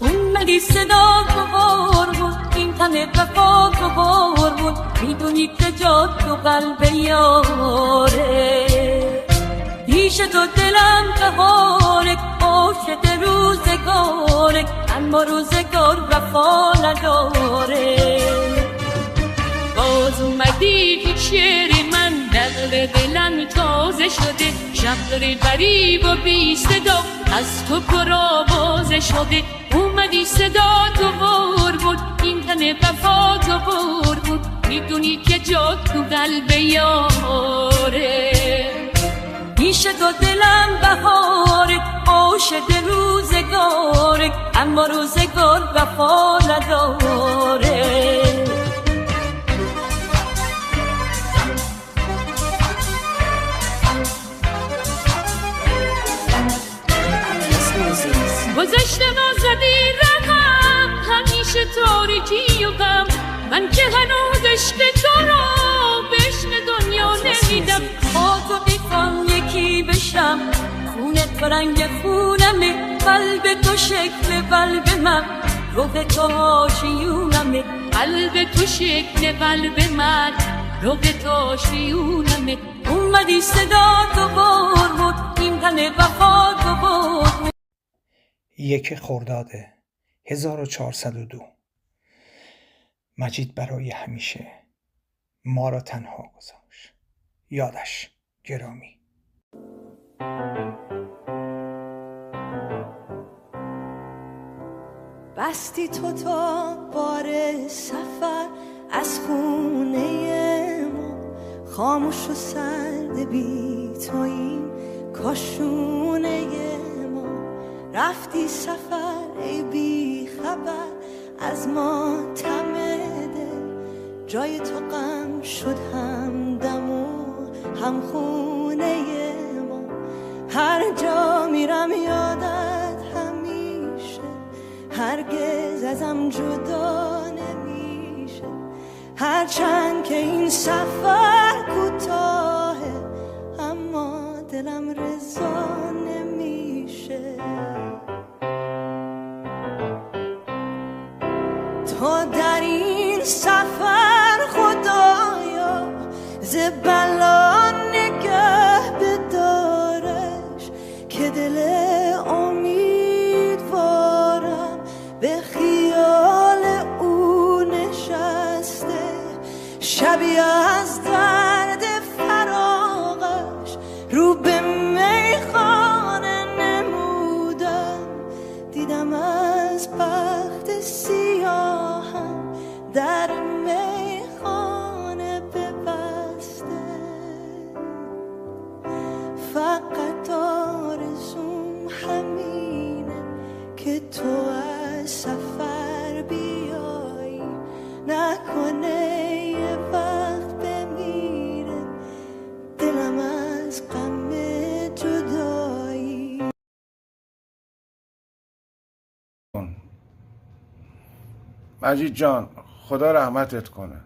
اومدی صدا تو بار بود، این تن وفا تو بار بود، میدونی که جا تو قلب یاره. پیش تو دلم بهاره، عاشق روزگاره، اما روزگار وفا نداره. باز اومدی تو شعر من، دل دلم تازه شده، شب داره غریب و بی صدا از تو پر آوازه شده. اومدی صدا تو بار بود، این تن وفا تو بار بود، میدونی که جا تو قلب یاره. پیش تو دلم بهاره، عاشق روزگاره، اما روزگار وفا نداره. گذشته ما زدی رقم، همیشه تاریکی و غم، من که هنوز عشق تو رو به عشق دنیا نمیدم. با تو بیفام یکی بشم، خونت رنگ خونمه، قلب تو شکل قلب من، روح تو آشیونمه. قلب تو شکل قلب من، روح تو آشیونمه. اومدی صدا تو بار بود، این تن وفا تو بار بود. 1 خرداد 1402. مجید برای همیشه ما را تنها گذاشت. یادش گرامی. بستی تو تا بار سفر از خونه ما، خاموش و سرد بی توییم کاشونه ما. رفتی سفر ای بی خبر از ما تمده، جای تو غم شد همدم و همخونه ما. هر جا میرم یادت همیشه، هرگز ازم جدا نمیشه. هرچند که این سفر کوتاهه، اما دلم رضا نمیشه. تو در این سفر خدایا ز بلا نگه بدارش، که دل امیدوارم به خیال او نشسته. شبی از درد فراقش رو به میخانه نمودم، دیدم از بخت سیاهم در میخانه ببسته. فقط آرزوم همینه که تو از سفر بیایی، نکنه یه وقت بمیره دلم از غم جدایی. مجید جان، خدا رحمتت کنه،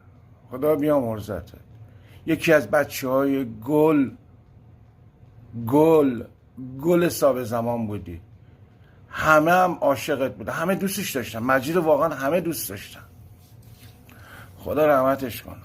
خدا بیامرزتت. یکی از بچه‌های گل سابق زمان بودی. همه هم عاشقت بودن، همه دوستش داشتن. مجید واقعا همه دوست داشتن. خدا رحمتش کنه.